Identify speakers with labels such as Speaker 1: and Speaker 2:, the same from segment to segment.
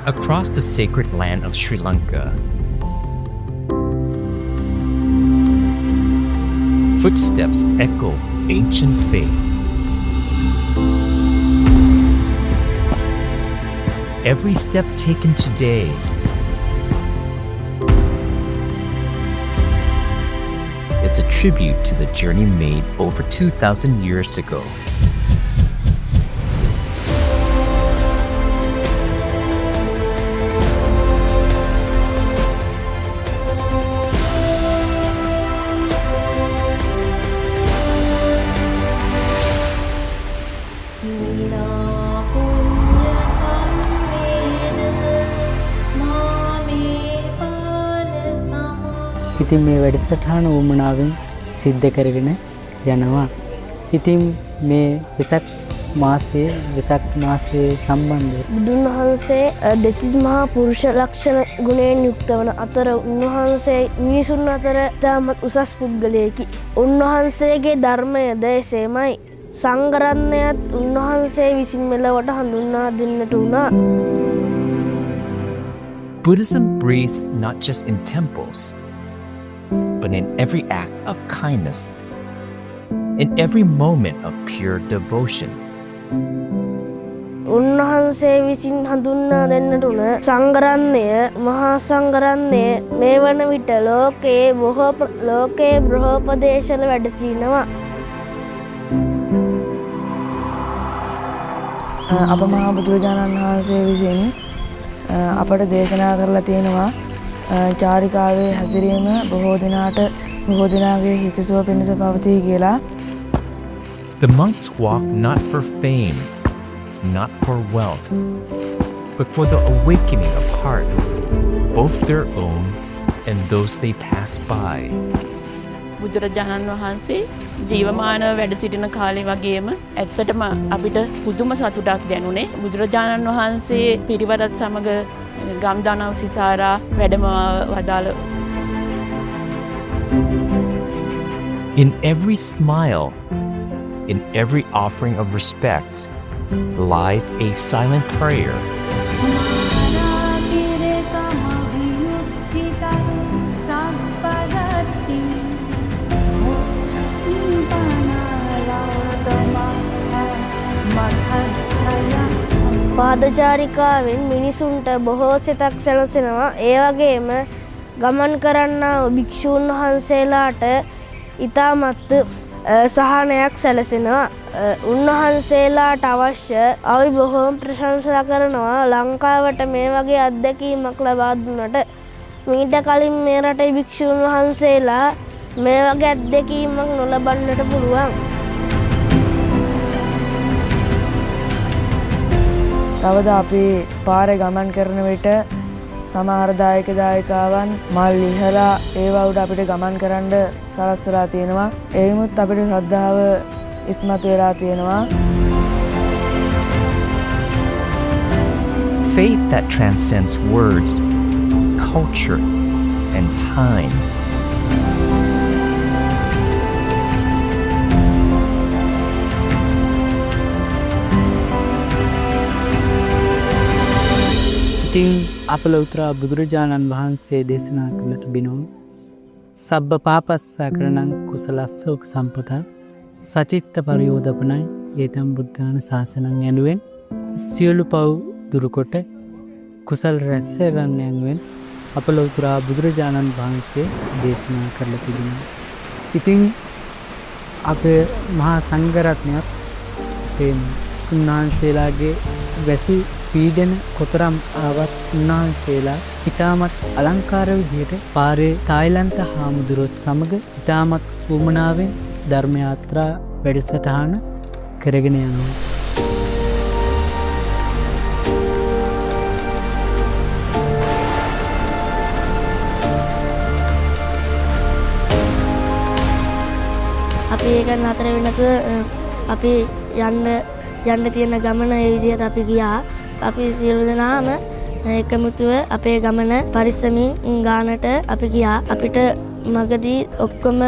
Speaker 1: across the sacred land of Sri Lanka. Footsteps echo ancient faith. Every step taken today is a tribute to the journey made over 2,000 years ago.
Speaker 2: ඉතින් මේ වැඩසටහන උමනාවෙන් සිද්ධ කරගෙන යනවා. ඉතින් මේ වෙසක් මාසයේ සම්බන්ධව
Speaker 3: බුදුන් වහන්සේ දෙතිස් මහා පුරුෂ ලක්ෂණ ගුණයෙන් යුක්ත වන අතර උන්වහන්සේ මිනිසුන් අතර ඉතාමත් උසස් පුද්ගලයෙකි. උන්වහන්සේගේ ධර්මය එසේමයි. සංඝරත්නයත් උන්වහන්සේ විසින් මෙලොවට හඳුන්වා දෙන්නට වුණා.
Speaker 1: Buddhism breathes not just in temples, but in every act of kindness, in every moment of pure devotion.
Speaker 3: උන්වහන්සේ විසින් හඳුන්වා දෙන්නට උන සංඝරත්නය මහා සංඝරත්නය මේ වන විට ලෝකයේ බොහෝ ප්‍රදේශවල වැඩ සිටිනවා.
Speaker 4: අප මහා බුදුරජාණන් වහන්සේ විසින් අපට දේශනා කරලා තියෙනවා චාරිකාවේ හැසිරීම බොහෝ දිනාගේ හිතසුව පිණිස පවතී කියලා.
Speaker 1: The monks walk not for fame, not for wealth, but for the awakening of hearts, both their own and those they pass by.
Speaker 5: බුදුරජාණන් වහන්සේ ජීවමානව වැඩ සිටින කාලේ වගේම ඇත්තටම අපිට පුදුම සතුටක් දැනුනේ. බුදුරජාණන් වහන්සේ පිරිවරත් සමග ගම්දානව සිසාරා වැඩම වදාළ.
Speaker 1: In every smile, in every offering of respect, lies a silent prayer.
Speaker 3: පාදචාරිකාවෙන් මිනිසුන්ට බොහෝ සිතක් සැලසෙනවා. ඒ වගේම ගමන් කරන්නා භික්ෂූන් වහන්සේලාට ඉතාමත් සහනයක් සැලසෙනවා. උන්වහන්සේලාට අවශ්‍ය අපි බොහෝම ප්‍රශංසා කරනවා ලංකාවට මේ වගේ අත්දැකීමක් ලබා දුන්නට. මීට කලින් මේ රටේ භික්ෂූන් වහන්සේලා මේ වගේ අත්දැකීමක් නොලබන්නට පුළුවන්.
Speaker 4: තවද අපි පාරේ ගමන් කරන විට සමහර දායකයන් මල් ලිහලා ඒවා උඩ අපිට ගමන් කරන්න සලස්වලා තියෙනවා. ඒමුත් අපිට ශ්‍රද්ධාව ඉස්මතු වෙලා තියෙනවා.
Speaker 1: Faith that transcends words, culture, and time.
Speaker 2: ඉතින් අප ලෞතර බුදුරජාණන් වහන්සේ දේශනා කළ තිබෙනවා සබ්බ පාපස්සා කරණං කුසලස්ස උක් සම්පත සචිත්ත පරියෝදපනයි ඒතම් බුද්ධාන ශාසනං යනුවෙන් සියලු පව් දුරුකොට කුසල් රැස් කරන්න යනුවෙන් අප ලෞතර බුදුරජාණන් වහන්සේ දේශනා කරලා තිබෙනවා. ඉතින් අපේ මහා සංඝරත්නයත් සේම උන්වහන්සේලාගේ වැසි පීඩන කොතරම් ආවත් උන්වහන්සේලා ඉතාමත් අලංකාර විදිහට පාරේ තායිලන්ත හාමුදුරුවොත් සමග ඉතාමත් වුමනාවෙන් ධර්ම යාත්‍රා වැඩසටහන කරගෙන යනවා.
Speaker 3: අපි ඒක නතර වෙනක අපි යන්න තියෙන ගමන ඒ විදිහට අපි ගියා. අපි සියලු දෙනාම එකමුතුව අපේ ගමන පරිස්සමින් ගානට අපි ගියා. අපිට මගදී ඔක්කොම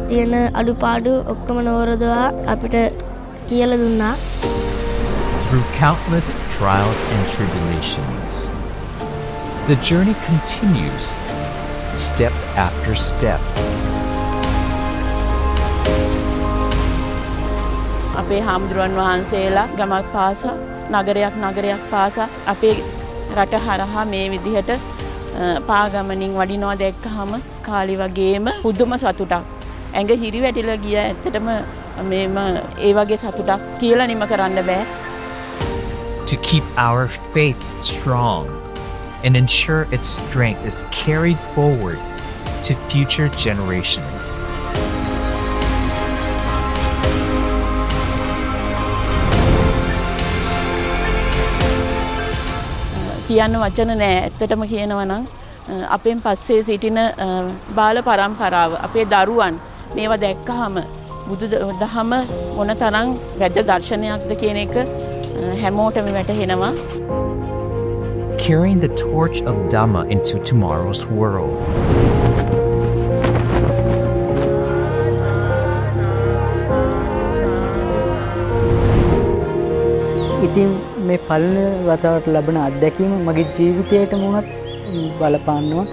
Speaker 3: තියෙන අඩුපාඩු ඔක්කොම නවරදවා අපිට
Speaker 1: Through countless trials and tribulations, The journey continues, step after step.
Speaker 5: අපේ හාමුදුරුවන් වහන්සේලා ගමක් පාසා නගරයක් පාසා අපේ රට හරහා මේ විදිහට පාගමනින් වඩිනවා දැක්කහම කාලි වගේම පුදුම සතුටක්. ඇඟ හිරි වැටිලා ගියා. ඇත්තටම මේම ඒ වගේ සතුටක් කියලා නිම කරන්න බෑ.
Speaker 1: To keep our faith strong and ensure its strength is carried forward to future generations.
Speaker 5: කියන්න වචන නෑ. ඇත්තටම කියනවා නම් අපෙන් පස්සේ සිටින බාල පරම්පරාව අපේ දරුවන් මේවා දැක්කහම බුදු දහම මොනතරම් වැදගත් දර්ශනයක්ද කියන එක හැමෝටම වැටහෙනවා.
Speaker 1: Carrying the torch of Dhamma into tomorrow's world.
Speaker 2: ඉතින් මේ පළවෙනි වතාවට ලැබෙන අත්දැකීම මගේ ජීවිතයටම උනත් බලපානවා.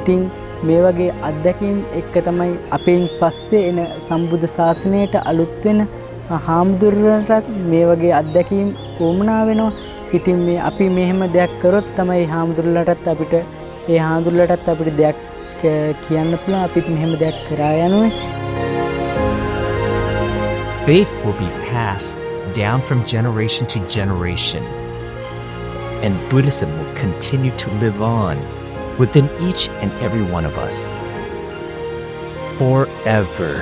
Speaker 2: ඉතින් මේ වගේ අත්දැකීම් එක්ක තමයි අපෙන් පස්සේ එන සම්බුද්ධ ශාසනයට අලුත් වෙන හාමුදුරුවන්ටත් මේ වගේ අත්දැකීම් වුමනා වෙනවා. ඉතින් මේ අපි මෙහෙම දෙයක් කරොත් තමයි හාමුදුරුවන්ටත් අපිට දෙයක් කියන්න පුළුවන්. අපිත් මෙහෙම දෙයක් කරා යනවා.
Speaker 1: Faith will be passed down from generation to generation, and Buddhism will continue to live on within each and every one of us forever.